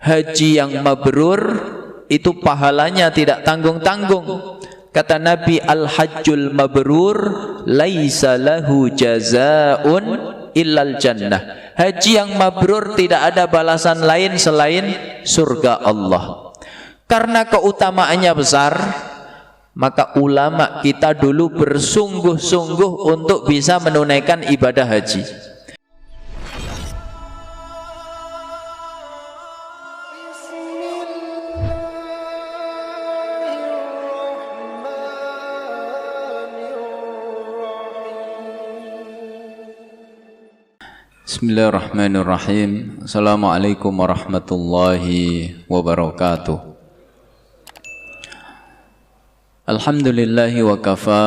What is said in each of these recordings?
Haji yang mabrur itu pahalanya tidak tanggung-tanggung. Kata Nabi, al-hajjul mabrur laisa lahu jazaa'un illal jannah. Haji yang mabrur tidak ada balasan lain selain surga Allah. Karena keutamaannya besar, maka ulama kita dulu bersungguh-sungguh untuk bisa menunaikan ibadah haji. Bismillahirrahmanirrahim. Assalamualaikum warahmatullahi wabarakatuh. Alhamdulillahi wa kafa,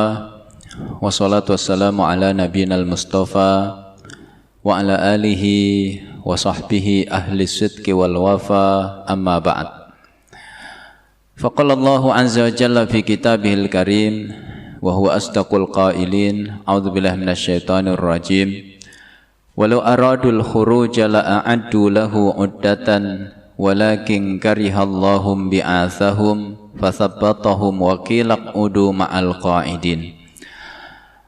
wassalatu wassalamu ala nabiyinal mustafa wa ala alihi wa sahbihi ahli sidqi wal wafa, amma ba'd. Faqala Allahu azza wa jalla fi kitabihil karim wa huwa asdaqul qailin, a'udzu billahi minasyaitonir rajim. Walau aradul khuruja la'addu lahu uddatan walakin karihallahum bi'athahum fathabbatahum wa qila qudu ma'al qa'idin.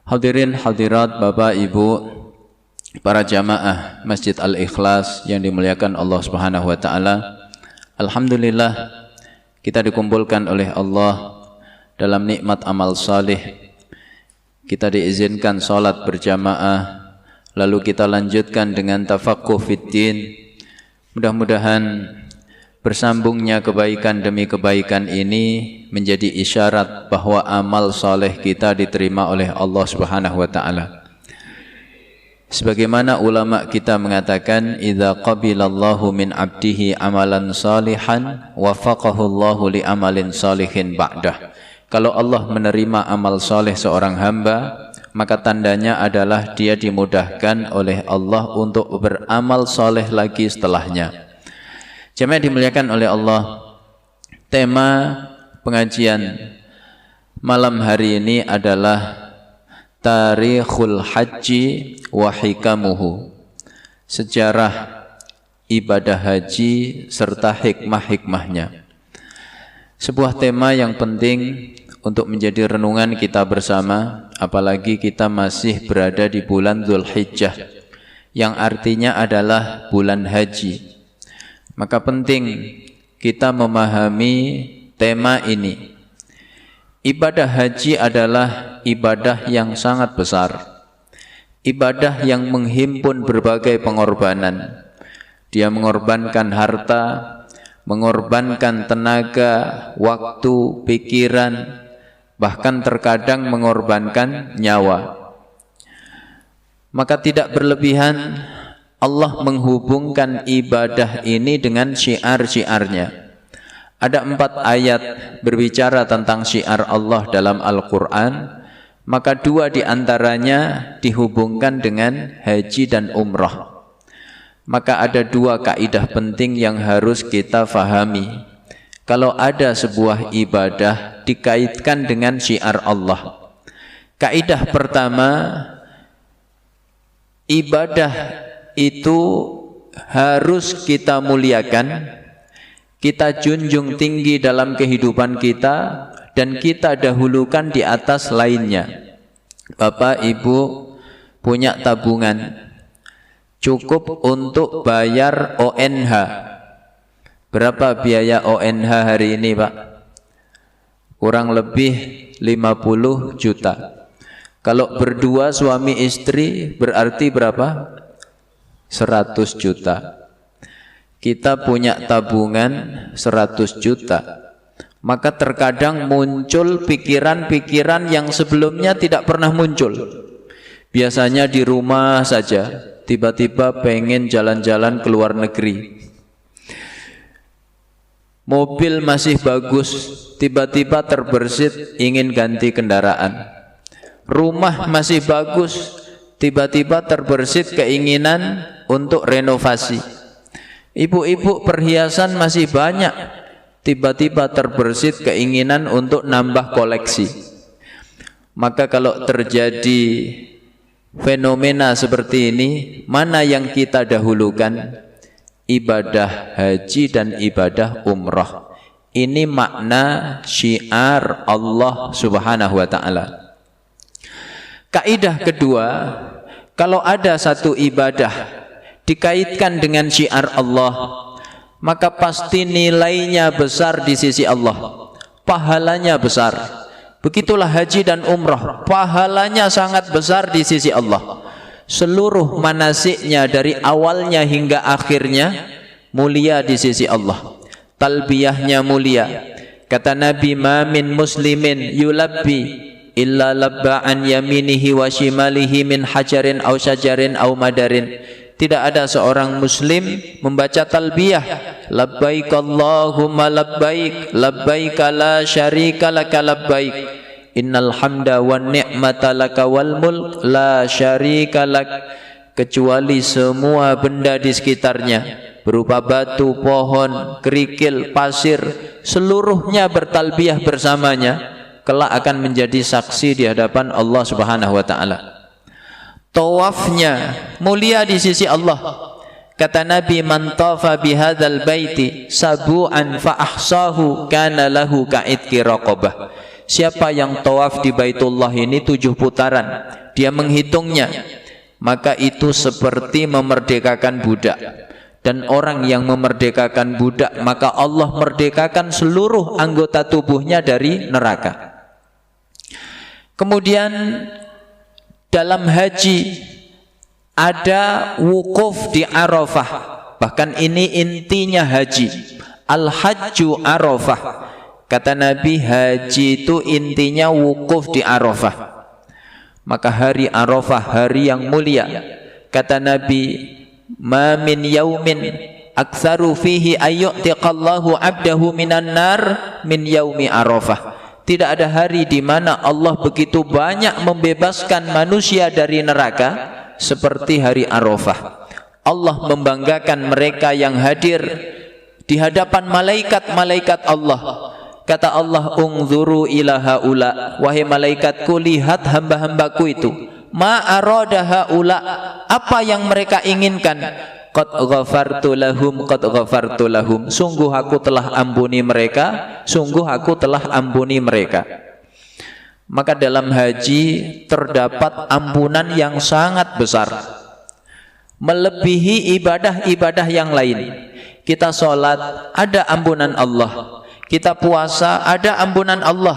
Hadirin hadirat, Bapak Ibu, para jamaah Masjid Al-Ikhlas yang dimuliakan Allah Subhanahu wa taala. Alhamdulillah kita dikumpulkan oleh Allah dalam nikmat amal salih. Kita diizinkan salat berjamaah, lalu kita lanjutkan dengan tafaqquh fiddin. Mudah-mudahan bersambungnya kebaikan demi kebaikan ini menjadi isyarat bahwa amal saleh kita diterima oleh Allah Subhanahu wa taala. Sebagaimana ulama kita mengatakan, idza qabilallahu min 'abdihi amalan salihan wafaqahu Allahu li amalin salihin ba'dah. Kalau Allah menerima amal saleh seorang hamba, maka tandanya adalah dia dimudahkan oleh Allah untuk beramal soleh lagi setelahnya. Jemaah dimuliakan oleh Allah, tema pengajian malam hari ini adalah Tarikhul Haji wa Hikamuhu, sejarah ibadah haji serta hikmah-hikmahnya. Sebuah tema yang penting untuk menjadi renungan kita bersama, apalagi kita masih berada di bulan Dzulhijjah yang artinya adalah bulan haji. Maka penting kita memahami tema ini. Ibadah haji adalah ibadah yang sangat besar, ibadah yang menghimpun berbagai pengorbanan. Dia mengorbankan harta, mengorbankan tenaga, waktu, pikiran, bahkan terkadang mengorbankan nyawa. Maka tidak berlebihan Allah menghubungkan ibadah ini dengan syiar-syiarnya. Ada 4 ayat berbicara tentang syiar Allah dalam Al-Quran, maka 2 diantaranya dihubungkan dengan haji dan umrah. Maka ada 2 kaidah penting yang harus kita fahami. Kalau ada sebuah ibadah dikaitkan dengan syiar Allah. Kaidah pertama, ibadah itu harus kita muliakan, kita junjung tinggi dalam kehidupan kita, dan kita dahulukan di atas lainnya. Bapak Ibu punya tabungan cukup untuk bayar ONH. Berapa biaya ONH hari ini, Pak? Kurang lebih 50 juta. Kalau berdua suami istri berarti berapa? 100 juta. Kita punya tabungan 100 juta. Maka terkadang muncul pikiran-pikiran yang sebelumnya tidak pernah muncul. Biasanya di rumah saja, tiba-tiba pengen jalan-jalan ke luar negeri. Mobil masih bagus, tiba-tiba terbersit ingin ganti kendaraan. Rumah masih bagus, tiba-tiba terbersit keinginan untuk renovasi. Ibu-ibu perhiasan masih banyak, tiba-tiba terbersit keinginan untuk nambah koleksi. Maka kalau terjadi fenomena seperti ini, mana yang kita dahulukan? ibadah haji dan ibadah umrah. Ini makna syiar Allah Subhanahu wa ta'ala. Kaidah kedua, kalau ada satu ibadah dikaitkan dengan syiar Allah, maka pasti nilainya besar di sisi Allah, pahalanya besar. Begitulah haji dan umrah, pahalanya sangat besar di sisi Allah. Seluruh manasiknya dari awalnya hingga akhirnya mulia di sisi Allah. Talbiyahnya mulia. Kata Nabi, ma min muslimin yulabbi illa labba an yaminihi wa shimalihi min hajarin aw syajarin aw madarin. Tidak ada seorang muslim membaca talbiyah, labbaik Allahumma labbaik, labbaik la syarika laka labbaik, innal hamda wan ni'mata laka wal mulk la syarika lak, kecuali semua benda di sekitarnya berupa batu, pohon, kerikil, pasir, seluruhnya bertalbiyah bersamanya, kelak akan menjadi saksi di hadapan Allah Subhanahu wa ta'ala. Tawafnya mulia di sisi Allah. Kata Nabi, man tafa bihadzal baiti sabu'an fa ahsahu kana lahu ka'idki raqabah. Siapa yang tawaf di Baitullah ini 7 putaran, dia menghitungnya, maka itu seperti memerdekakan budak. Dan orang yang memerdekakan budak, maka Allah merdekakan seluruh anggota tubuhnya dari neraka. Kemudian dalam haji ada wukuf di Arafah. Bahkan ini intinya haji. Al-hajju Arafah. Kata Nabi, haji itu intinya wukuf di Arafah. Maka hari Arafah hari yang mulia. Kata Nabi, ma min yaumin aktsaru fihi ayyu'tiqallahu 'abdahu minan nar min yaumi Arafah. Tidak ada hari di mana Allah begitu banyak membebaskan manusia dari neraka seperti hari Arafah. Allah membanggakan mereka yang hadir di hadapan malaikat-malaikat Allah. Kata Allah, unzuru ila haula, wahai malaikatku, lihat hamba-hambaku itu. Ma arada haula, apa yang mereka inginkan. Qad ghafartu lahum, qad ghafartu lahum. Sungguh aku telah ampuni mereka, sungguh aku telah ampuni mereka. Maka dalam haji terdapat ampunan yang sangat besar, melebihi ibadah-ibadah yang lain. Kita sholat, ada ampunan Allah. Kita puasa, ada ampunan Allah.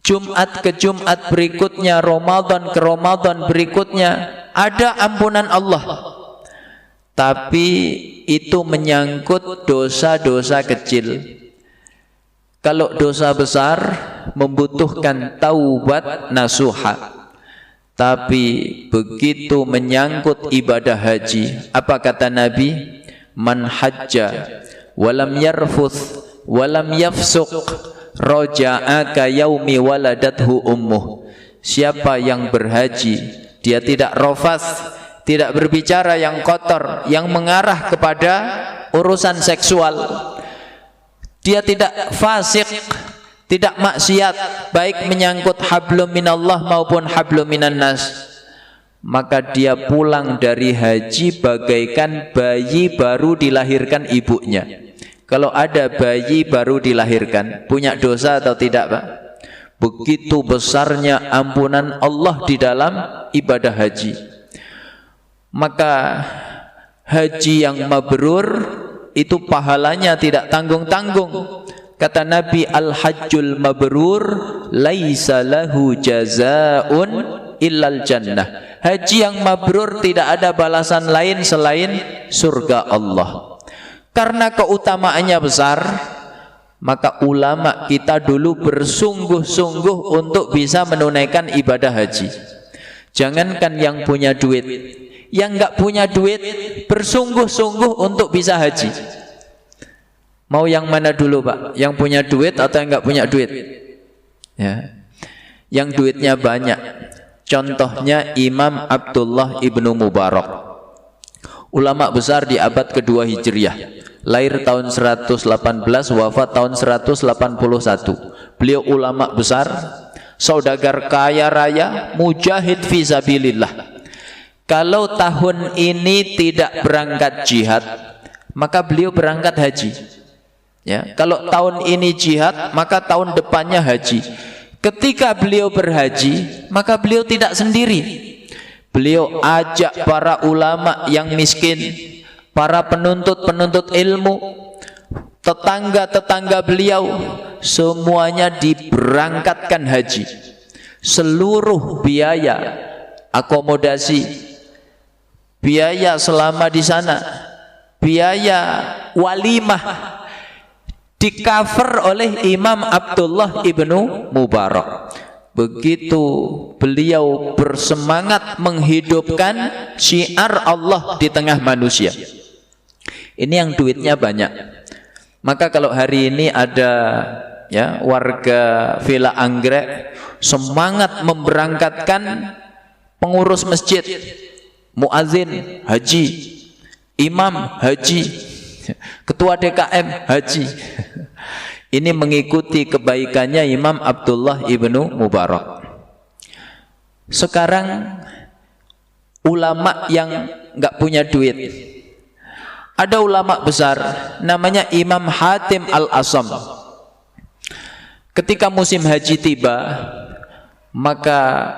Jumat ke Jumat berikutnya, Ramadan ke Ramadan berikutnya, ada ampunan Allah. Tapi itu menyangkut dosa-dosa kecil. Kalau dosa besar membutuhkan taubat nasuha. Tapi begitu menyangkut ibadah haji, apa kata Nabi? Man hajja walam yarfuth walam yafsuq raja'aka yaumi waladathu ummuh. Siapa yang berhaji, dia tidak rafas, tidak berbicara yang kotor, yang mengarah kepada urusan seksual. Dia tidak fasik, tidak maksiat, baik menyangkut hablum minallah maupun hablum minan nas. Maka dia pulang dari haji bagaikan bayi baru dilahirkan ibunya. Kalau ada bayi baru dilahirkan, punya dosa atau tidak, Pak? Begitu besarnya ampunan Allah di dalam ibadah haji. Maka haji yang mabrur itu pahalanya tidak tanggung-tanggung. Kata Nabi, al-hajjul mabrur laisa lahu jazaa'un illal jannah. Haji yang mabrur tidak ada balasan lain selain surga Allah. Karena keutamaannya besar, maka ulama kita dulu bersungguh-sungguh untuk bisa menunaikan ibadah haji. Jangankan yang punya duit, yang enggak punya duit bersungguh-sungguh untuk bisa haji. Mau yang mana dulu, Pak? Yang punya duit atau yang enggak punya duit? Ya. Yang duitnya banyak. Contohnya Imam Abdullah ibnu Mubarak, ulama besar di abad kedua Hijriah, lahir tahun 118, wafat tahun 181. Beliau ulama besar, saudagar kaya raya, mujahid fi sabilillah. Kalau tahun ini tidak berangkat jihad, maka beliau berangkat haji. Ya, kalau tahun ini jihad, maka tahun depannya haji. Ketika beliau berhaji, maka beliau tidak sendiri. Beliau ajak para ulama yang miskin, para penuntut-penuntut ilmu, tetangga-tetangga beliau, semuanya diberangkatkan haji. Seluruh biaya akomodasi, biaya selama di sana, biaya walimah di-cover oleh Imam Abdullah ibnu Mubarak. Begitu beliau bersemangat menghidupkan syiar Allah di tengah manusia. Ini yang duitnya banyak. Maka kalau hari ini ada ya warga Villa Anggrek semangat memberangkatkan pengurus masjid, muazin haji, imam haji, ketua DKM haji. Ini mengikuti kebaikannya Imam Abdullah ibnu Mubarak. Sekarang ulama yang nggak punya duit, ada ulama besar namanya Imam Hatim Al-Asam. Ketika musim haji tiba, maka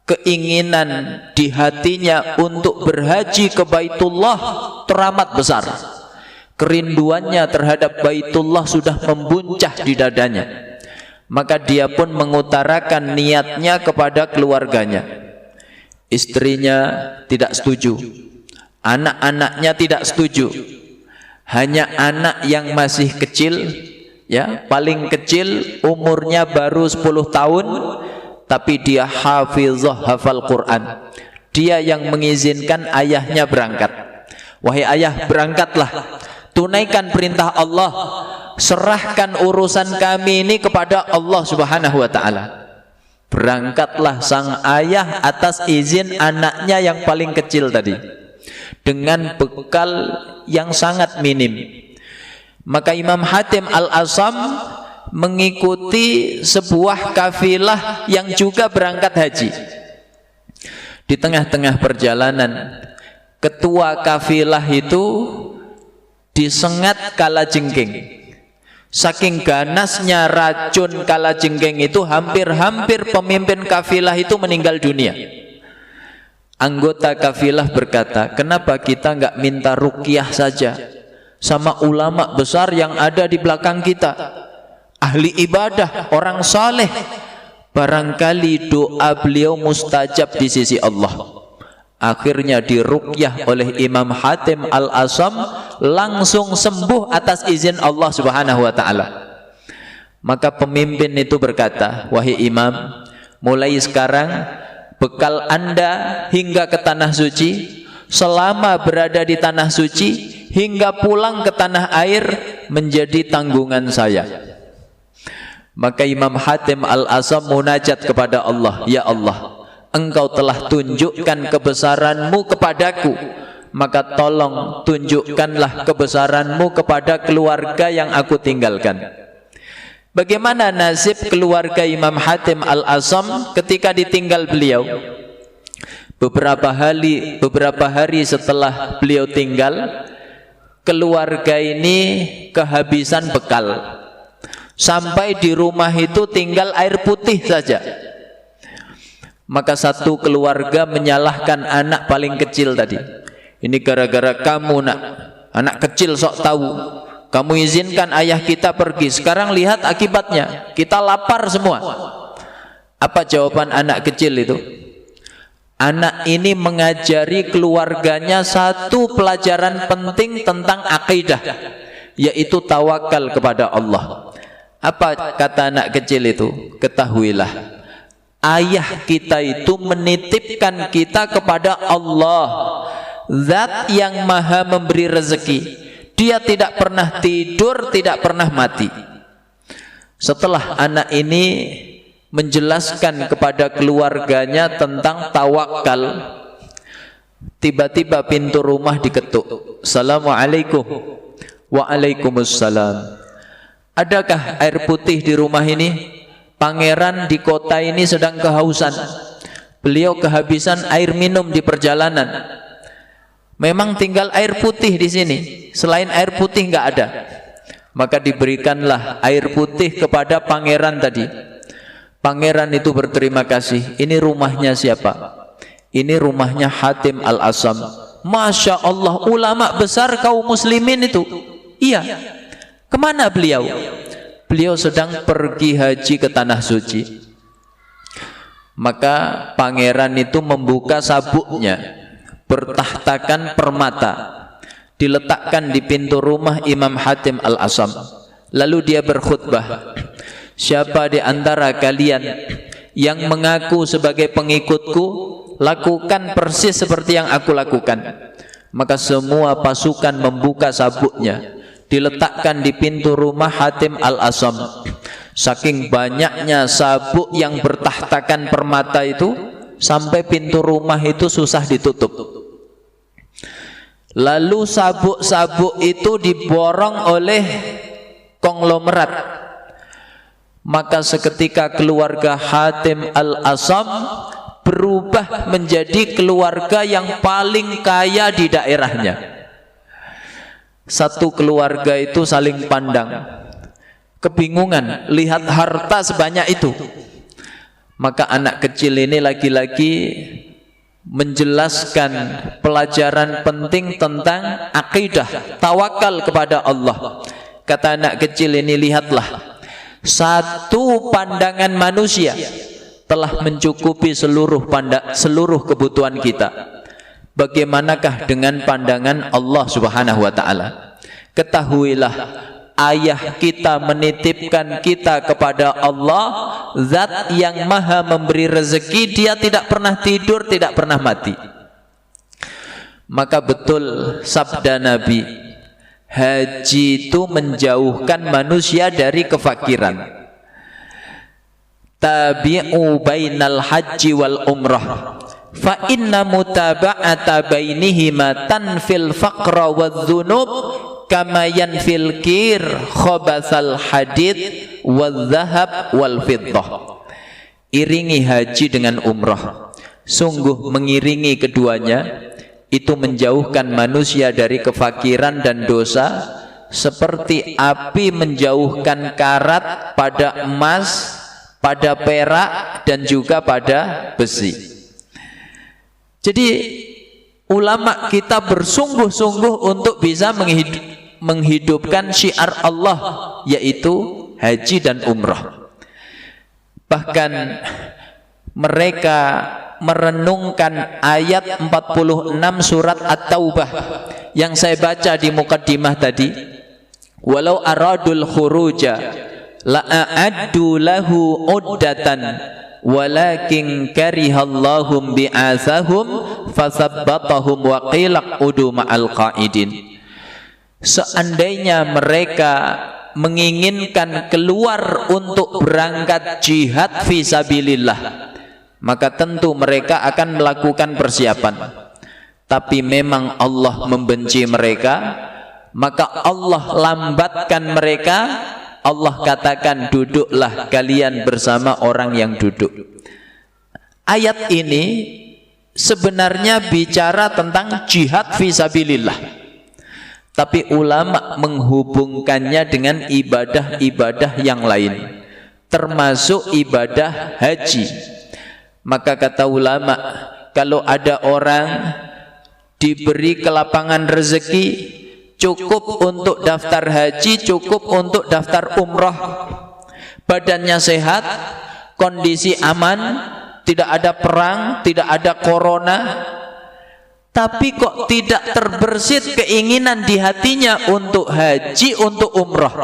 keinginan di hatinya untuk berhaji ke Baitullah teramat besar. Kerinduannya terhadap Baitullah sudah membuncah di dadanya. Maka dia pun mengutarakan niatnya kepada keluarganya. Istrinya tidak setuju, anak-anaknya tidak setuju. Hanya anak yang masih kecil, ya, paling kecil umurnya baru 10 tahun, tapi dia hafizah, hafal Quran. Dia yang mengizinkan ayahnya berangkat. Wahai ayah, berangkatlah, tunaikan perintah Allah, serahkan urusan kami ini kepada Allah Subhanahu wa ta'ala. Berangkatlah sang ayah atas izin anaknya yang paling kecil tadi, dengan bekal yang sangat minim. Maka Imam Hatim Al-Asam mengikuti sebuah kafilah yang juga berangkat haji. Di tengah-tengah perjalanan, ketua kafilah itu disengat kalajengking. Saking ganasnya racun kalajengking itu, hampir-hampir pemimpin kafilah itu meninggal dunia. Anggota kafilah berkata, kenapa kita nggak minta ruqyah saja sama ulama besar yang ada di belakang kita, ahli ibadah, orang saleh, barangkali doa beliau mustajab di sisi Allah. Akhirnya diruqyah oleh Imam Hatim Al-Asam, langsung sembuh atas izin Allah Subhanahu wa ta'ala. Maka pemimpin itu berkata, wahai imam, mulai sekarang bekal anda hingga ke tanah suci, selama berada di tanah suci hingga pulang ke tanah air, menjadi tanggungan saya. Maka Imam Hatim Al-Asam munajat kepada Allah, ya Allah, Engkau telah tunjukkan kebesaranmu kepadaku, maka tolong tunjukkanlah kebesaranmu kepada keluarga yang aku tinggalkan. Bagaimana nasib keluarga Imam Hatim Al-Asam ketika ditinggal beliau? Beberapa hari setelah beliau tinggal, keluarga ini kehabisan bekal. Sampai di rumah itu tinggal air putih saja. Maka satu keluarga menyalahkan anak paling kecil tadi. Ini gara-gara kamu, nak, anak kecil sok tahu. Kamu izinkan ayah kita pergi. Sekarang lihat akibatnya, kita lapar semua. Apa jawaban anak kecil itu? Anak ini mengajari keluarganya satu pelajaran penting tentang akidah, yaitu tawakal kepada Allah. Apa kata anak kecil itu? Ketahuilah, ayah kita itu menitipkan kita kepada Allah, Zat yang maha memberi rezeki. Dia tidak pernah tidur, tidak pernah mati. Setelah anak ini menjelaskan kepada keluarganya tentang tawakal, tiba-tiba pintu rumah diketuk. Assalamualaikum. Waalaikumsalam. Adakah air putih di rumah ini? Pangeran di kota ini sedang kehausan. Beliau kehabisan air minum di perjalanan. Memang tinggal air putih di sini, selain air putih nggak ada. Maka diberikanlah air putih kepada pangeran tadi. Pangeran itu berterima kasih. Ini rumahnya siapa? Ini rumahnya Hatim Al-Asam. Masya Allah, ulama besar kaum muslimin itu. Iya. Kemana beliau? Beliau sedang pergi haji ke Tanah Suci. Maka pangeran itu membuka sabuknya, bertahtakan permata, diletakkan di pintu rumah Imam Hatim Al-Asam. Lalu dia berkhutbah, siapa di antara kalian yang mengaku sebagai pengikutku, lakukan persis seperti yang aku lakukan. Maka semua pasukan membuka sabuknya, diletakkan di pintu rumah Hatim Al-Asam. Saking banyaknya sabuk yang bertahtakan permata itu, sampai pintu rumah itu susah ditutup. Lalu sabuk-sabuk itu diborong oleh konglomerat. Maka seketika keluarga Hatim Al-Asam berubah menjadi keluarga yang paling kaya di daerahnya. Satu keluarga itu saling pandang, kebingungan lihat harta sebanyak itu. Maka anak kecil ini lagi-lagi menjelaskan pelajaran penting tentang akidah, tawakal kepada Allah. Kata anak kecil ini, lihatlah, satu pandangan manusia telah mencukupi seluruh kebutuhan kita. Bagaimanakah dengan pandangan Allah Subhanahu wa taala? Ketahuilah, ayah kita menitipkan kita kepada Allah, zat yang maha memberi rezeki. Dia tidak pernah tidur, tidak pernah mati. Maka betul sabda Nabi, haji itu menjauhkan manusia dari kefakiran. Tabi'u bainal haji wal umrah, fa inna mutaba'ata bainihima tanfil faqra wadh-dhunub kama yanfil kir khabathal hadid wadh-dhahab wal fiddah. Iringi haji dengan umrah. Sungguh mengiringi keduanya itu menjauhkan manusia dari kefakiran dan dosa, seperti api menjauhkan karat pada emas, pada perak, dan juga pada besi. Jadi ulama kita bersungguh-sungguh untuk bisa menghidupkan syiar Allah, yaitu haji dan umrah. Bahkan mereka merenungkan ayat 46 surat At-Taubah yang saya baca di mukaddimah tadi. Walau aradul khuruja la'addu lahu uddatan walakin karihallahum bi'athahum fasabbatahum wa qila udu ma'al qa'idin. Seandainya mereka menginginkan keluar untuk berangkat jihad fisabilillah, maka tentu mereka akan melakukan persiapan. Tapi memang Allah membenci mereka, maka Allah lambatkan mereka. Allah katakan, duduklah kalian bersama orang yang duduk. Ayat ini sebenarnya bicara tentang jihad fisabilillah, tapi ulama menghubungkannya dengan ibadah-ibadah yang lain, termasuk ibadah haji. Maka kata ulama, kalau ada orang diberi kelapangan rezeki, cukup untuk daftar haji, cukup untuk daftar umrah, badannya sehat, kondisi aman, tidak ada perang, tidak ada corona, tapi kok tidak terbersit keinginan di hatinya untuk haji, untuk umrah.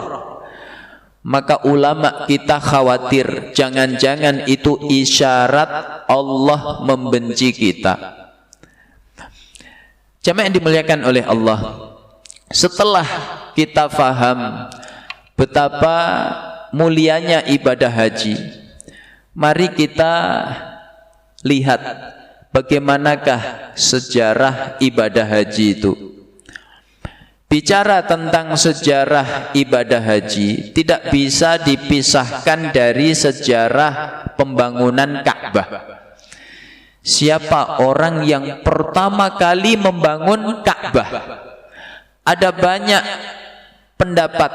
Maka ulama kita khawatir, jangan-jangan itu isyarat Allah membenci kita. Jamaah yang dimuliakan oleh Allah, setelah kita faham betapa mulianya ibadah haji, mari kita lihat bagaimanakah sejarah ibadah haji itu. Bicara tentang sejarah ibadah haji tidak bisa dipisahkan dari sejarah pembangunan Ka'bah. Siapa orang yang pertama kali membangun Ka'bah? Ada banyak pendapat,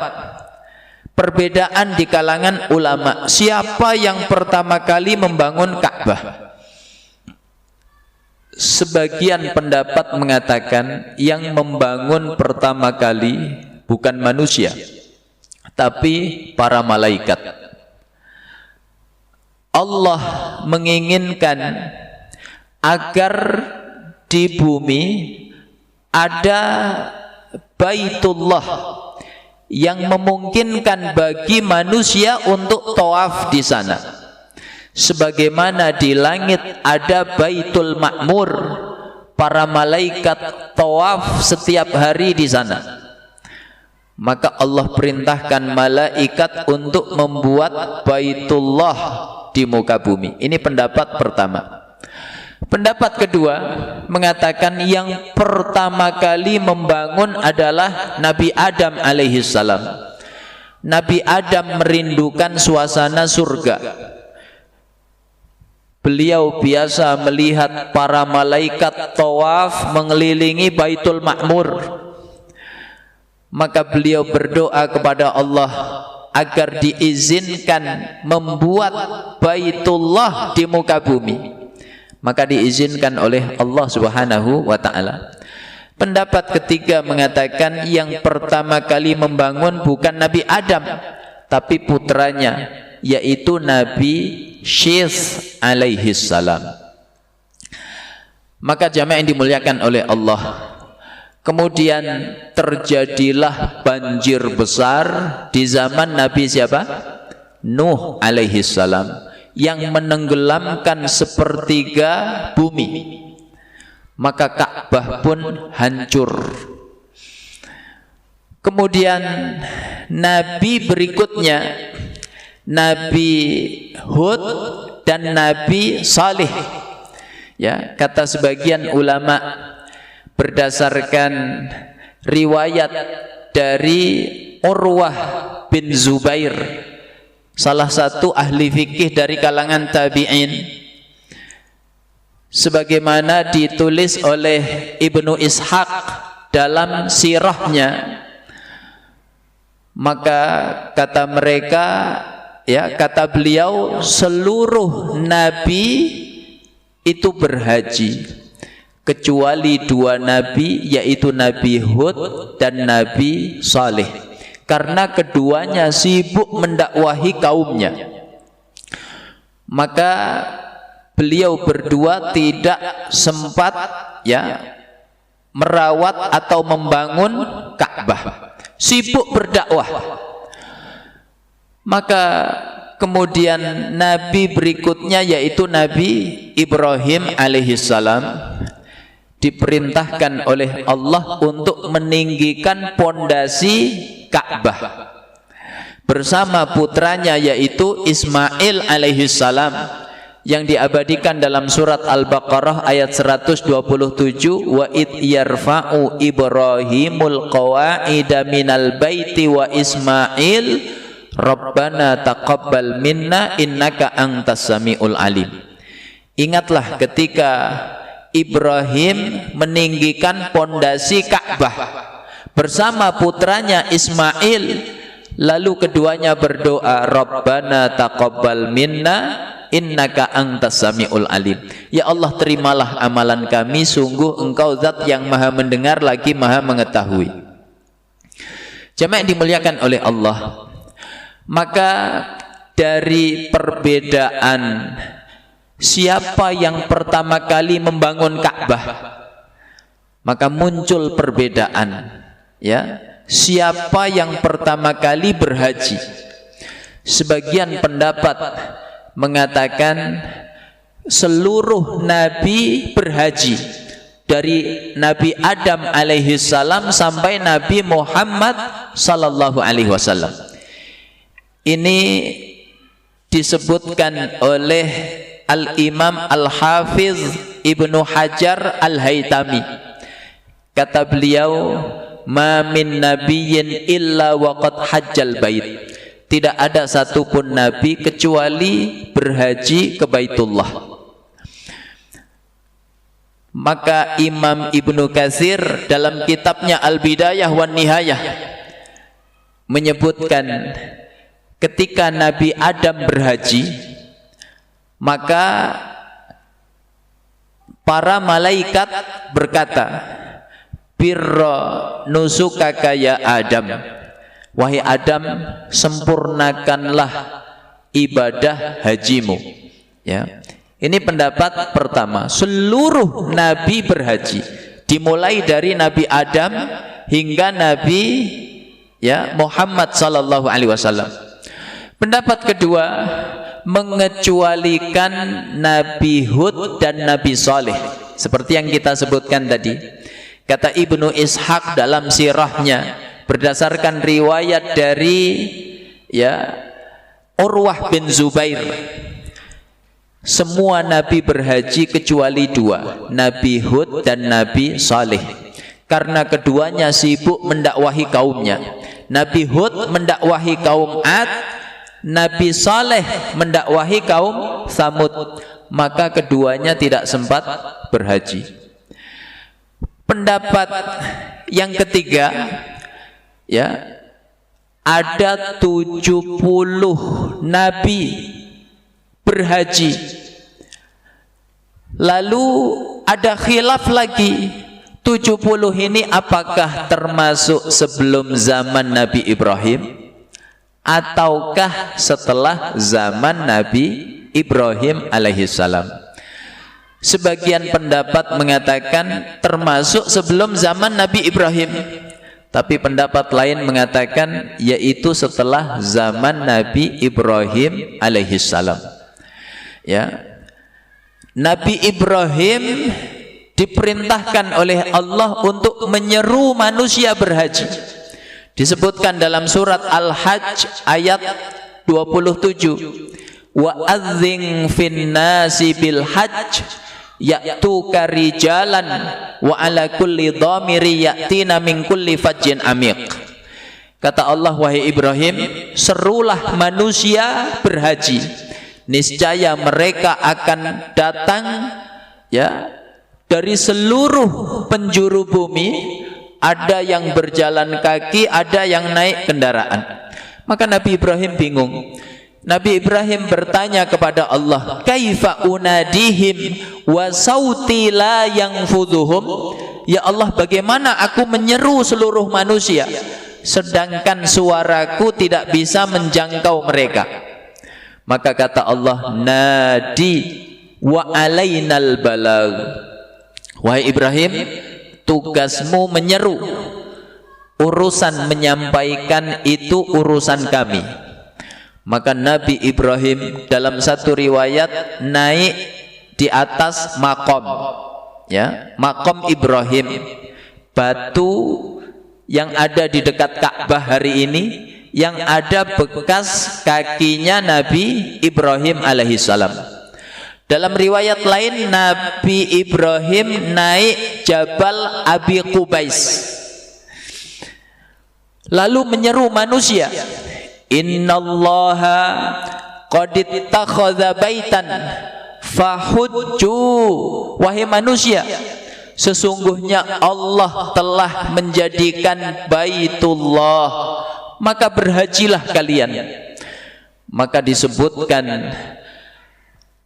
perbedaan di kalangan ulama. Siapa yang pertama kali membangun Ka'bah? Sebagian pendapat mengatakan yang membangun pertama kali bukan manusia, tapi para malaikat. Allah menginginkan agar di bumi ada Baitullah yang memungkinkan bagi manusia untuk tawaf di sana. Sebagaimana di langit ada Baitul Ma'mur, para malaikat tawaf setiap hari di sana. Maka Allah perintahkan malaikat untuk membuat Baitullah di muka bumi. Ini pendapat pertama. Pendapat kedua mengatakan yang pertama kali membangun adalah Nabi Adam alaihissalam. Nabi Adam merindukan suasana surga. Beliau biasa melihat para malaikat tawaf mengelilingi Baitul Ma'mur. Maka beliau berdoa kepada Allah agar diizinkan membuat Baitullah di muka bumi. Maka diizinkan oleh Allah Subhanahu wa ta'ala. Pendapat ketiga mengatakan yang pertama kali membangun bukan Nabi Adam, tapi putranya, yaitu Nabi Syith alaihi salam. Maka jamaah yang dimuliakan oleh Allah, kemudian terjadilah banjir besar di zaman Nabi siapa? Nuh alaihi salam, yang menenggelamkan sepertiga bumi. Maka Ka'bah pun hancur. Kemudian Nabi berikutnya, Nabi Hud dan Nabi Salih. Ya, kata sebagian ulama berdasarkan riwayat dari Urwah bin Zubair, salah satu ahli fikih dari kalangan tabi'in, sebagaimana ditulis oleh Ibnu Ishaq dalam sirahnya. Maka kata mereka, ya, kata beliau, seluruh nabi itu berhaji kecuali dua nabi, yaitu Nabi Hud dan Nabi Saleh, karena keduanya sibuk mendakwahi kaumnya. Maka beliau berdua tidak sempat, ya, merawat atau membangun Ka'bah, sibuk berdakwah. Maka kemudian nabi berikutnya, yaitu Nabi Ibrahim alaihissalam, diperintahkan oleh Allah untuk meninggikan pondasi Ka'bah bersama putranya, yaitu Ismail alaihissalam, yang diabadikan dalam surat Al-Baqarah ayat 127, wa id yarfa'u Ibrahimul qawa'ida minal baiti wa Ismail Rabbana taqabbal minna innaka antas samiul alim. Ingatlah ketika Ibrahim meninggikan pondasi Ka'bah bersama putranya Ismail, lalu keduanya berdoa, Rabbana taqabbal minna innaka antas samiul alim. Ya Allah, terimalah amalan kami, sungguh Engkau zat yang maha mendengar lagi maha mengetahui. Jamaah yang dimuliakan oleh Allah, maka dari perbedaan siapa yang pertama kali membangun Ka'bah, maka muncul perbedaan, ya, siapa yang pertama kali berhaji. Sebagian pendapat mengatakan seluruh nabi berhaji, dari Nabi Adam alaihissalam sampai Nabi Muhammad sallallahu alaihi wasallam. Ini disebutkan oleh Al-Imam Al-Hafiz Ibnu Hajar Al-Haytami. Kata beliau, ma min nabiyyin illa waqad hajjal bait. Tidak ada satupun nabi kecuali berhaji ke Baitullah. Maka Imam Ibnu Katsir dalam kitabnya Al-Bidayah wan Nihayah menyebutkan ketika Nabi Adam berhaji, maka para malaikat berkata, birra nusukaka ya Adam, wahai Adam, sempurnakanlah ibadah hajimu. Ya, ini pendapat pertama. Seluruh nabi berhaji, dimulai dari Nabi Adam hingga Nabi Muhammad sallallahu alaihi wasallam. Pendapat kedua, mengecualikan Nabi Hud dan Nabi Saleh, seperti yang kita sebutkan tadi. Kata Ibnu Ishaq dalam sirahnya, berdasarkan riwayat dari Urwah bin Zubair, semua nabi berhaji kecuali dua, Nabi Hud dan Nabi Saleh, karena keduanya sibuk mendakwahi kaumnya. Nabi Hud mendakwahi kaum Ad, Nabi Saleh mendakwahi kaum Tsamud, maka keduanya tidak sempat berhaji. Pendapat yang ketiga, ada 70 nabi berhaji. Lalu ada khilaf lagi, 70 ini apakah termasuk sebelum zaman Nabi Ibrahim ataukah setelah zaman Nabi Ibrahim alaihissalam? Sebagian pendapat mengatakan termasuk sebelum zaman Nabi Ibrahim, tapi pendapat lain mengatakan yaitu setelah zaman Nabi Ibrahim alaihissalam. Nabi Ibrahim diperintahkan oleh Allah untuk menyeru manusia berhaji. Disebutkan dalam surat Al-Hajj ayat 27, wa adzin fin nasi bil hajj ya'tuka rijalan wa ala kulli dhamiri ya'tina min kulli fajjin amiq. Kata Allah, wahai Ibrahim, serulah manusia berhaji, niscaya mereka akan datang dari seluruh penjuru bumi, ada yang berjalan kaki, ada yang naik kendaraan. Maka Nabi Ibrahim bingung. Nabi Ibrahim bertanya kepada Allah, kaifa unadihim wa sauti la yanfudhuhum? Ya Allah, bagaimana aku menyeru seluruh manusia sedangkan suaraku tidak bisa menjangkau mereka? Maka kata Allah, nadi wa alainal balagh. Wahai Ibrahim, tugasmu menyeru, urusan menyampaikan itu urusan kami. Maka Nabi Ibrahim dalam satu riwayat naik di atas makom, makom Ibrahim, batu yang ada di dekat Ka'bah hari ini, yang ada bekas kakinya Nabi Ibrahim alaihissalam. Dalam riwayat lain, Nabi Ibrahim naik Jabal Abi Qubais, lalu menyeru manusia, innallaha qad ittakhadha baitan fahujju. Wahai manusia, sesungguhnya Allah telah menjadikan Baitullah, maka berhajilah kalian. Maka disebutkan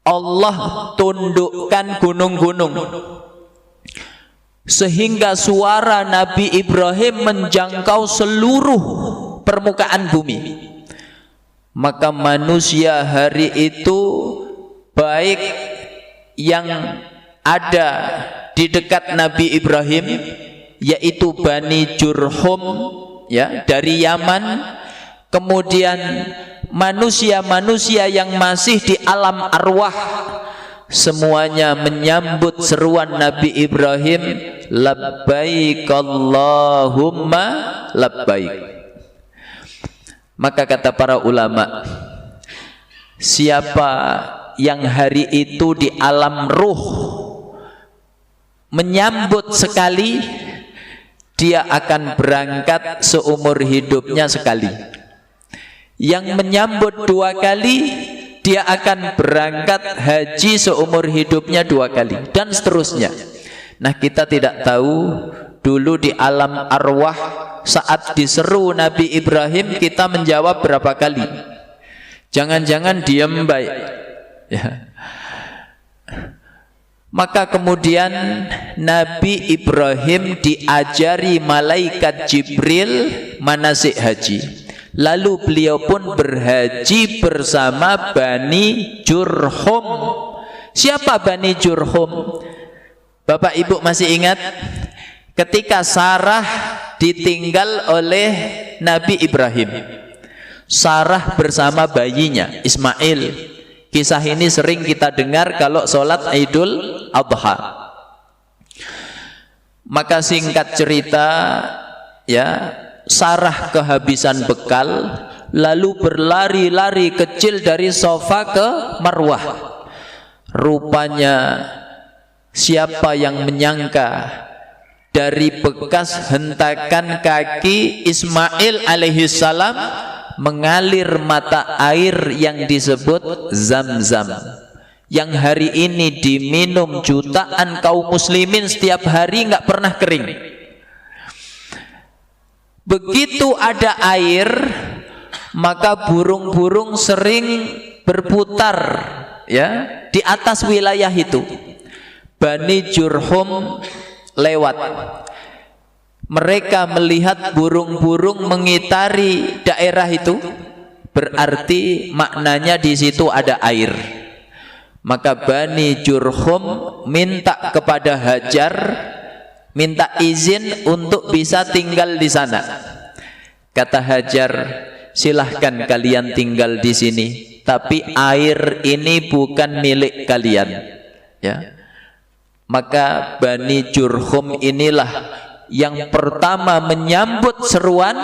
Allah tundukkan gunung-gunung sehingga suara Nabi Ibrahim menjangkau seluruh permukaan bumi. Maka manusia hari itu, baik yang ada di dekat Nabi Ibrahim, yaitu Bani Jurhum dari Yaman, kemudian manusia-manusia yang masih di alam arwah, semuanya menyambut seruan Nabi Ibrahim, labbaik Allahumma labbaik. Maka kata para ulama, siapa yang hari itu di alam ruh menyambut sekali, dia akan berangkat seumur hidupnya sekali. Yang menyambut 2 kali, dia akan berangkat haji seumur hidupnya 2 kali, dan seterusnya. Nah, kita tidak tahu dulu di alam arwah saat diseru Nabi Ibrahim kita menjawab berapa kali. Jangan-jangan diam baik. Ya. Maka kemudian Nabi Ibrahim diajari malaikat Jibril manasik haji. Lalu beliau pun berhaji bersama Bani Jurhum. Siapa Bani Jurhum? Bapak Ibu masih ingat ketika Sarah ditinggal oleh Nabi Ibrahim, Sarah bersama bayinya Ismail. Kisah ini sering kita dengar kalau sholat Idul Adha. Maka singkat cerita, ya, Sarah kehabisan bekal, lalu berlari-lari kecil dari sofa ke Marwah. Rupanya siapa yang menyangka dari bekas hentakan kaki Ismail alaihissalam mengalir mata air yang disebut Zam-Zam, yang hari ini diminum jutaan kaum muslimin setiap hari, nggak pernah kering. Begitu ada air, maka burung-burung sering berputar, ya, di atas wilayah itu. Bani Jurhum lewat. Mereka melihat burung-burung mengitari daerah itu, berarti maknanya di situ ada air. Maka Bani Jurhum minta kepada Hajar, minta izin untuk bisa tinggal di sana. Kata Hajar, silahkan kalian tinggal di sini, tapi air ini bukan milik kalian. Ya. Maka Bani Jurhum inilah yang pertama menyambut seruan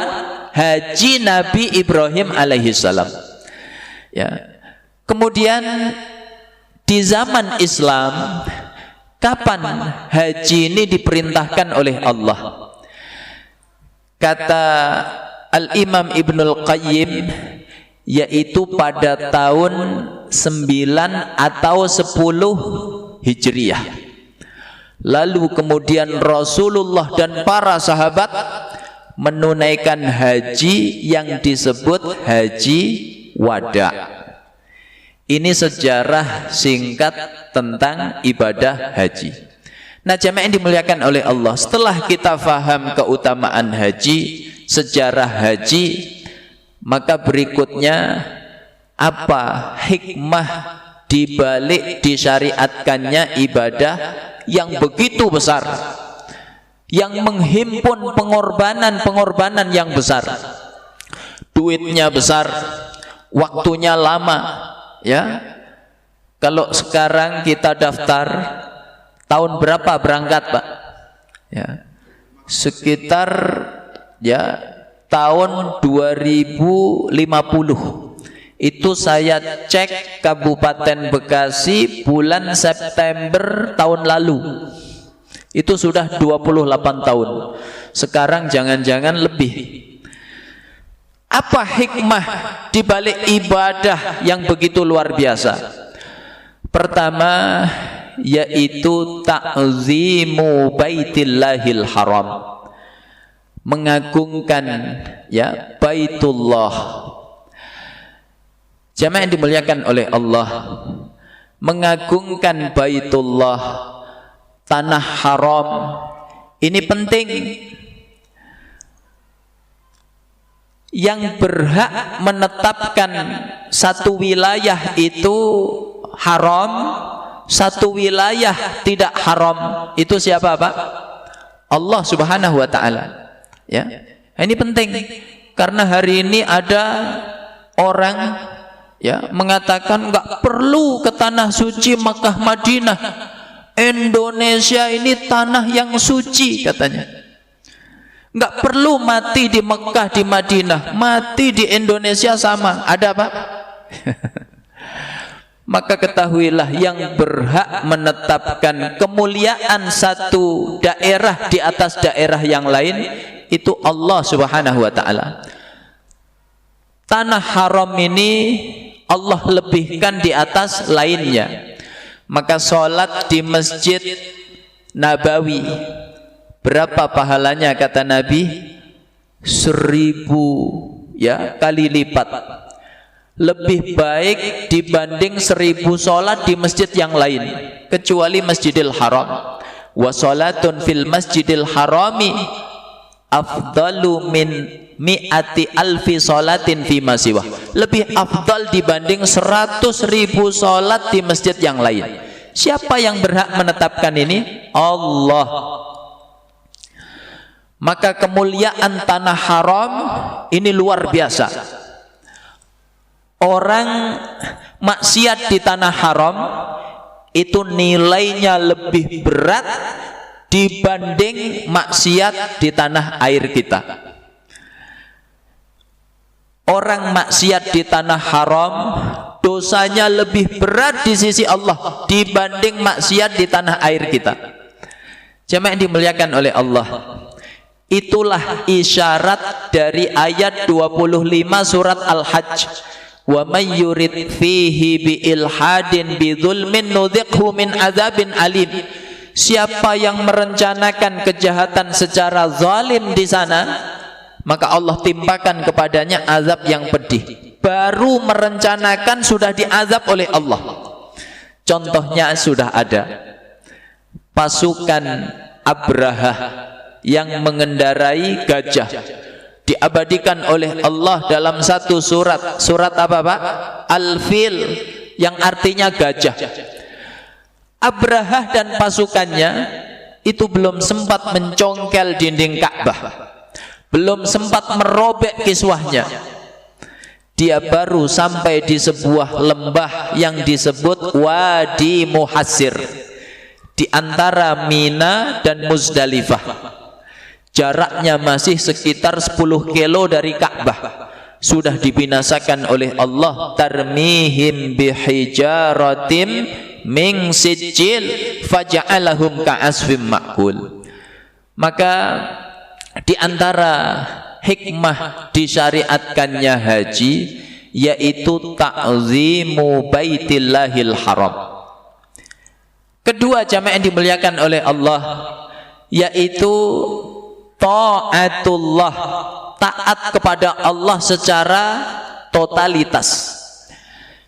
haji Nabi Ibrahim alaihissalam. Ya. Kemudian di zaman Islam, kapan haji ini diperintahkan oleh Allah? Kata Al-Imam Ibnul Qayyim, yaitu pada tahun 9 atau 10 Hijriah. Lalu kemudian Rasulullah dan para sahabat menunaikan haji yang disebut haji wada. Ini sejarah singkat tentang ibadah haji. Nah, jamaah yang dimuliakan oleh Allah, setelah kita faham keutamaan haji, sejarah haji, maka berikutnya apa hikmah dibalik disyariatkannya ibadah yang begitu besar, yang menghimpun pengorbanan yang besar, duitnya besar, waktunya lama, ya. Kalau sekarang kita daftar, tahun berapa berangkat, Pak? Ya, sekitar ya tahun 2050. Itu saya cek Kabupaten Bekasi bulan September tahun lalu. Itu sudah 28 tahun. Sekarang jangan-jangan lebih. Apa hikmah di balik ibadah yang begitu luar biasa? Pertama, yaitu ta'zimu baitillahil haram. Mengagungkan, ya, Baitullah. Jamaah yang dimuliakan oleh Allah, mengagungkan Baitullah, tanah haram, ini penting. Yang berhak menetapkan satu wilayah itu haram, satu wilayah tidak haram, itu siapa, Pak? Allah Subhanahu wa ta'ala. Ya, ini penting karena hari ini ada orang, ya, mengatakan nggak perlu ke tanah suci Makkah Madinah, Indonesia ini tanah yang suci katanya, nggak perlu mati di Mekah di Madinah, mati di Indonesia sama. Ada Pak? Maka ketahuilah yang berhak menetapkan kemuliaan satu daerah di atas daerah yang lain itu Allah Subhanahu wa ta'ala. Tanah haram ini Allah lebihkan di atas lainnya. Maka sholat di masjid Nabawi. Berapa pahalanya kata Nabi? 1000 ya kali lipat. Lebih baik dibanding 1000 sholat di masjid yang lain kecuali Masjidil Haram. Wa sholatun fil Masjidil Harami afdalu min mi'ati alfi sholatin fi masiwah. Lebih afdal dibanding 100.000 sholat di masjid yang lain. Siapa yang berhak menetapkan ini? Allah. Maka kemuliaan tanah haram ini luar biasa. Orang maksiat di tanah haram itu nilainya lebih berat dibanding maksiat di tanah air kita. Orang maksiat di tanah haram dosanya lebih berat di sisi Allah dibanding maksiat di tanah air kita. Jemaah yang dimuliakan oleh Allah, itulah isyarat dari ayat 25 surat Al-Hajj. Wa may yurid fihi bi ilhadin bi dzulmin nudhiqhu min adzabin alim. Siapa yang merencanakan kejahatan secara zalim di sana, maka Allah timpakan kepadanya azab yang pedih. Baru merencanakan sudah diazab oleh Allah. Contohnya sudah ada pasukan Abraha yang mengendarai gajah, diabadikan oleh Allah dalam satu surat. Surat apa Pak? Al-Fil, yang artinya gajah. Abraha dan pasukannya itu belum sempat mencongkel dinding Ka'bah, belum sempat merobek kiswahnya. Dia baru sampai di sebuah lembah yang disebut Wadi Muhassir, di antara Mina dan Muzdalifah. Jaraknya masih sekitar 10 kilo dari Ka'bah. Sudah dibinasakan oleh Allah. Tarmihim bihijaratim min sijil faja'alahum ka'asfim ma'kul. Maka di antara hikmah disyariatkannya haji yaitu ta'zimu baitillahil haram. Kedua, jamaah yang dimuliakan oleh Allah, yaitu ta'atullah, taat kepada Allah secara totalitas.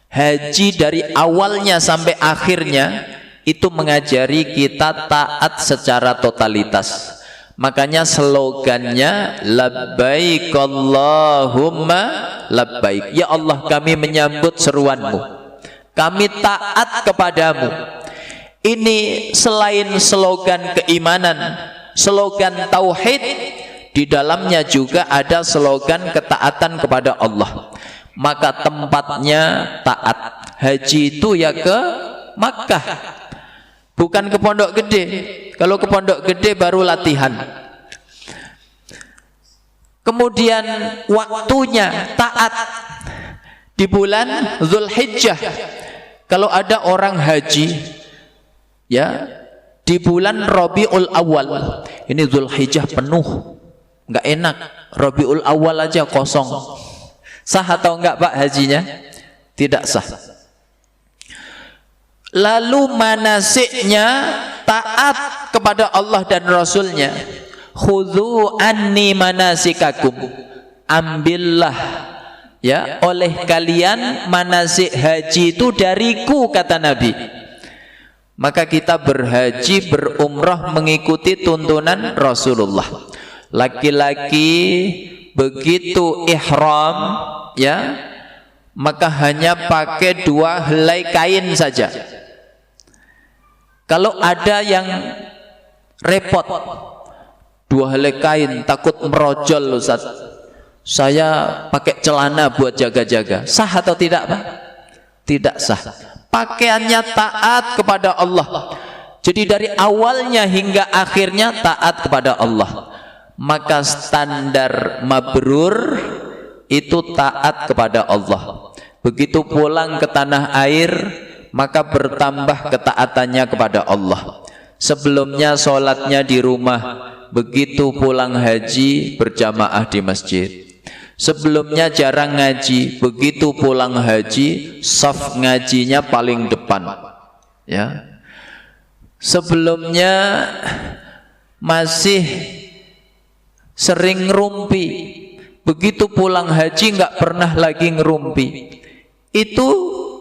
Haji dari awalnya sampai akhirnya itu mengajari kita taat secara totalitas. Makanya slogannya labbaik Allahumma labbaik. Ya Allah, kami menyambut seruanmu, kami taat kepadamu. Ini selain slogan keimanan, slogan tauhid, di dalamnya juga ada slogan ketaatan kepada Allah. Maka tempatnya taat. Haji itu ya ke Makkah, bukan ke Pondok Gede. Kalau ke Pondok Gede baru latihan. Kemudian waktunya taat di bulan Zulhijjah. Kalau ada orang haji ya di bulan Rabiul Awal, ini Zulhijjah penuh, nggak enak. Rabiul Awal aja kosong. Sah atau enggak Pak hajinya? Tidak sah. Lalu manasiknya taat kepada Allah dan Rasulnya. Khudhu anni manasikakum, ambillah ya oleh kalian manasik haji itu dariku, kata Nabi. Maka kita berhaji, berumrah mengikuti tuntunan Rasulullah. Laki-laki begitu ihram ya, maka hanya pakai 2 helai kain saja. Kalau ada yang repot 2 helai kain, takut merojol, Ustaz, saya pakai celana buat jaga-jaga, sah atau tidak Pak? Tidak sah. Pakaiannya taat kepada Allah. Jadi dari awalnya hingga akhirnya taat kepada Allah. Maka standar mabrur itu taat kepada Allah. Begitu pulang ke tanah air, maka bertambah ketaatannya kepada Allah. Sebelumnya sholatnya di rumah, begitu pulang haji berjamaah di masjid. Sebelumnya jarang ngaji, begitu pulang haji saf ngajinya paling depan ya. sebelumnya masih sering ngerumpi, begitu pulang haji nggak pernah lagi ngerumpi. Itu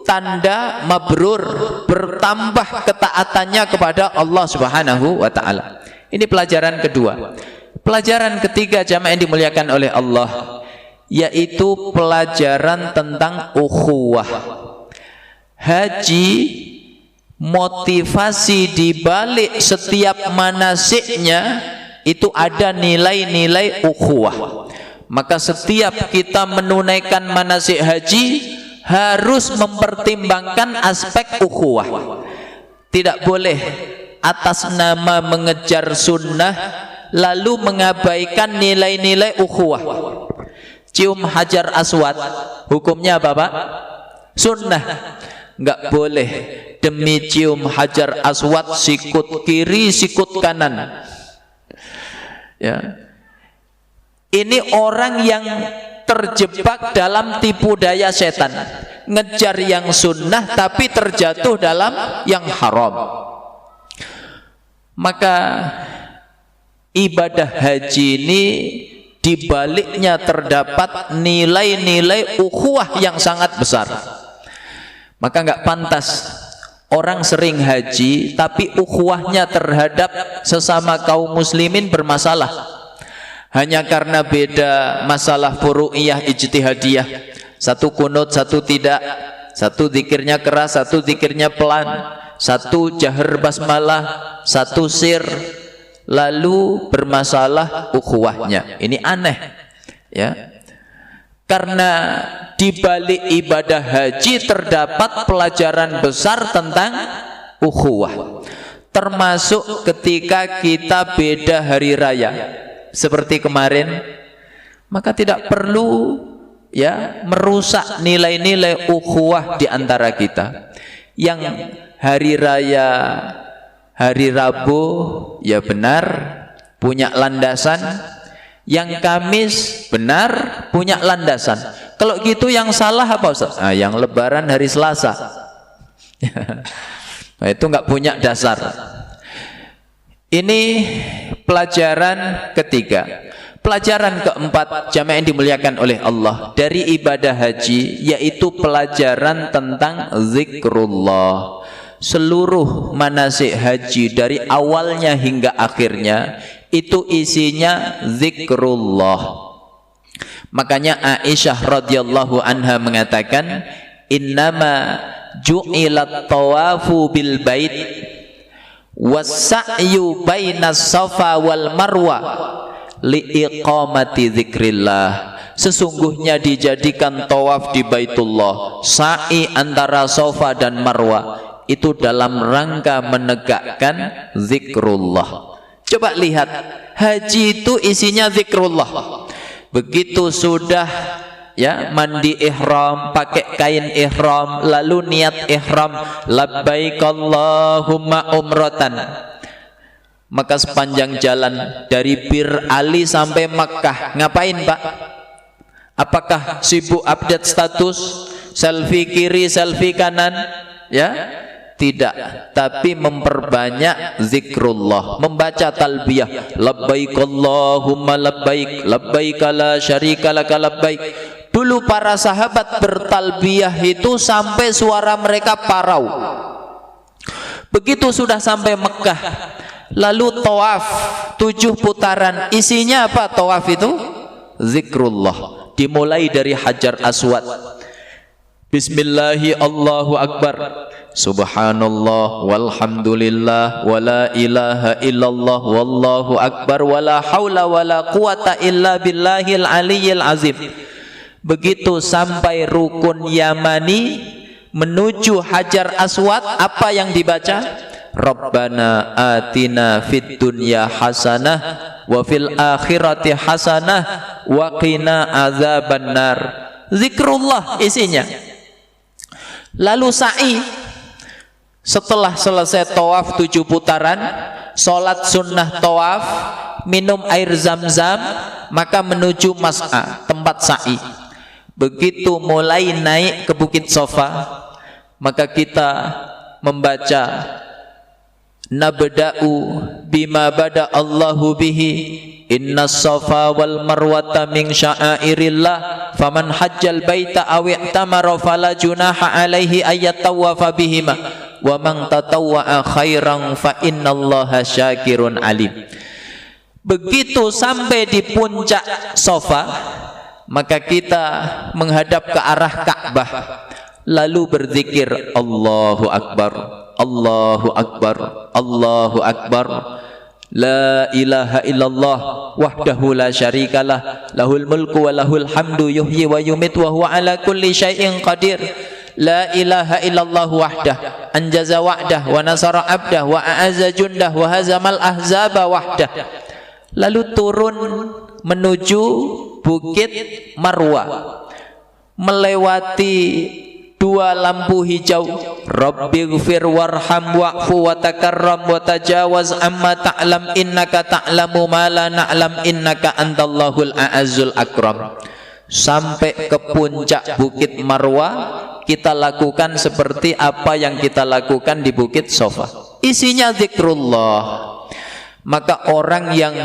tanda mabrur, bertambah ketaatannya kepada Allah Subhanahu wa taala. Ini pelajaran kedua. Pelajaran ketiga jamaah yang dimuliakan oleh Allah, yaitu pelajaran tentang ukhuwah. Haji, motivasi di balik setiap manasiknya itu ada nilai-nilai ukhuwah. Maka setiap kita menunaikan manasik haji harus mempertimbangkan aspek ukhuwah. Tidak boleh atas nama mengejar sunnah lalu mengabaikan nilai-nilai ukhuwah. Cium hajar aswad, hukumnya apa Pak? Sunnah. Enggak boleh demi cium hajar aswad sikut kiri sikut kanan. Ya. Ini orang yang terjebak dalam tipu daya setan, ngejar yang sunnah tapi terjatuh dalam yang haram. Maka ibadah haji ini dibaliknya terdapat nilai-nilai ukhuwah yang sangat besar. Maka nggak pantas orang sering haji tapi ukhuwahnya terhadap sesama kaum muslimin bermasalah. Hanya karena beda masalah furu'iyah ijtihadiyah, satu kunut satu tidak, satu zikirnya keras satu zikirnya pelan, satu jahar basmalah satu sir, lalu bermasalah ukhuwahnya. Ini aneh ya, karena di balik ibadah haji terdapat pelajaran besar tentang ukhuwah, termasuk ketika kita beda hari raya seperti kemarin, maka tidak perlu ya merusak nilai-nilai ukhuwah di antara kita. Yang hari raya hari Rabu ya benar punya landasan, yang Kamis benar punya landasan. Kalau gitu yang salah apa Ustaz? Nah, yang Lebaran hari Selasa. Nah, itu nggak punya dasar. Ini pelajaran ketiga. Pelajaran keempat jamaah yang dimuliakan oleh Allah dari ibadah haji, yaitu pelajaran tentang zikrullah. Seluruh manasik haji dari awalnya hingga akhirnya itu isinya zikrullah. Makanya Aisyah radhiyallahu anha mengatakan, innama ju'ilat tawafu bil bait was-sa'yu bainas safa wal marwa liiqamati dzikrillah. Sesungguhnya dijadikan tawaf di Baitullah, sa'i antara Safa dan Marwa itu dalam rangka menegakkan zikrullah. Coba lihat, haji itu isinya zikrullah. Begitu sudah ya mandi ihram, pakai kain ihram, lalu niat ihram, labbaik Allahumma umratan, maka sepanjang jalan dari Bir Ali sampai Makkah ngapain Pak? Apakah sibuk update status, selfie kiri selfie kanan? Ya tidak, tapi memperbanyak zikrullah, membaca talbiyah, labbaik Allahumma labbaik, labbaik la syarika laka labbaik. Dulu para sahabat bertalbiyah itu sampai suara mereka parau. Begitu sudah sampai Mekah, lalu tawaf 7 putaran. Isinya apa tawaf itu? Zikrullah. Dimulai dari Hajar Aswad, Bismillahi Allahu Akbar, Subhanallah walhamdulillah wala ilaha illallah wallahu akbar wala haula wala quwata illa billahil aliyyil azim. Begitu sampai rukun Yamani menuju Hajar Aswad, apa yang dibaca? Rabbana atina fid dunya hasanah wa fil akhirati hasanah wa qina azabannar. Zikrullah isinya. Lalu sa'i, setelah selesai tawaf 7 putaran, sholat sunnah tawaf, minum air zam-zam, maka menuju mas'a, tempat sa'i. Begitu mulai naik ke Bukit Sofa, maka kita membaca nabda'u bima bada Allahu bihi inna safa wal marwata min sya'airillah faman hajjal baita aw i'tamara fala junaha alaihi ayyatawafa bihima wa man tatawwa'a khairan fa innallaha syakirun alim. Begitu sampai di puncak Safa, maka kita menghadap ke arah Ka'bah lalu berzikir Allahu Akbar, Allahu Akbar, Allahu Akbar, la ilaha illallah wahdahu la syarikalah, lahul mulku wa lahul hamdu yuhyi wa yumit wa huwa ala kulli syai'in qadir. La ilaha illallah wahdah anjaza wa'dah wa nasara abdah wa a'azza jundah wa hazamal ahzaba wahdah. Lalu turun menuju Bukit Marwa, melewati dua lampu hijau, Rabbighfir warham wa'fu wa takarram wa tajawaz amma ta'lam innaka ta'lamu ma la na'lam innaka antallahul a'azzul akram. Sampai ke puncak Bukit Marwa, kita lakukan seperti apa yang kita lakukan di Bukit Safa. Isinya zikrullah. Maka orang yang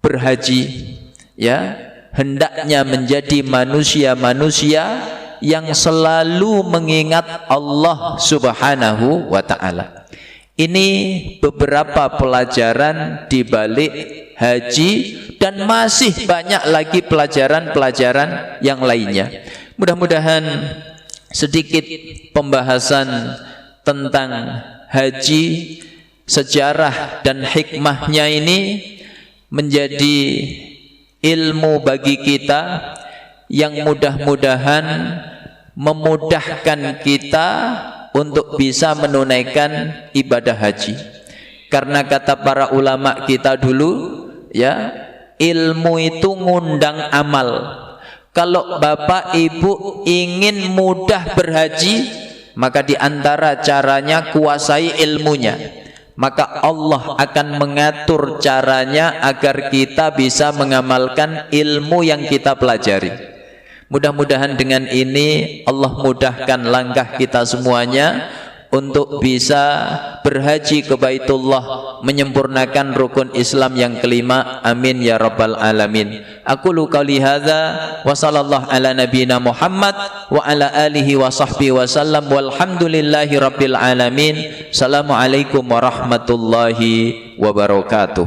berhaji, ya, hendaknya menjadi manusia-manusia yang selalu mengingat Allah Subhanahu wa ta'ala. Ini beberapa pelajaran di balik haji, dan masih banyak lagi pelajaran-pelajaran yang lainnya. Mudah-mudahan sedikit pembahasan tentang haji, sejarah dan hikmahnya ini menjadi ilmu bagi kita yang mudah-mudahan memudahkan kita untuk bisa menunaikan ibadah haji. Karena kata para ulama kita dulu, ya, ilmu itu ngundang amal. Kalau bapak ibu ingin mudah berhaji, maka di antara caranya kuasai ilmunya. Maka Allah akan mengatur caranya agar kita bisa mengamalkan ilmu yang kita pelajari. Mudah-mudahan dengan ini Allah mudahkan langkah kita semuanya untuk bisa berhaji ke Baitullah, menyempurnakan rukun Islam yang kelima. Amin ya rabbal alamin. Aqulu qouli hadza wa sallallahu ala nabiyyina Muhammad wa ala alihi wa sahbihi wa sallam walhamdulillahi rabbil alamin. Assalamualaikum warahmatullahi wabarakatuh.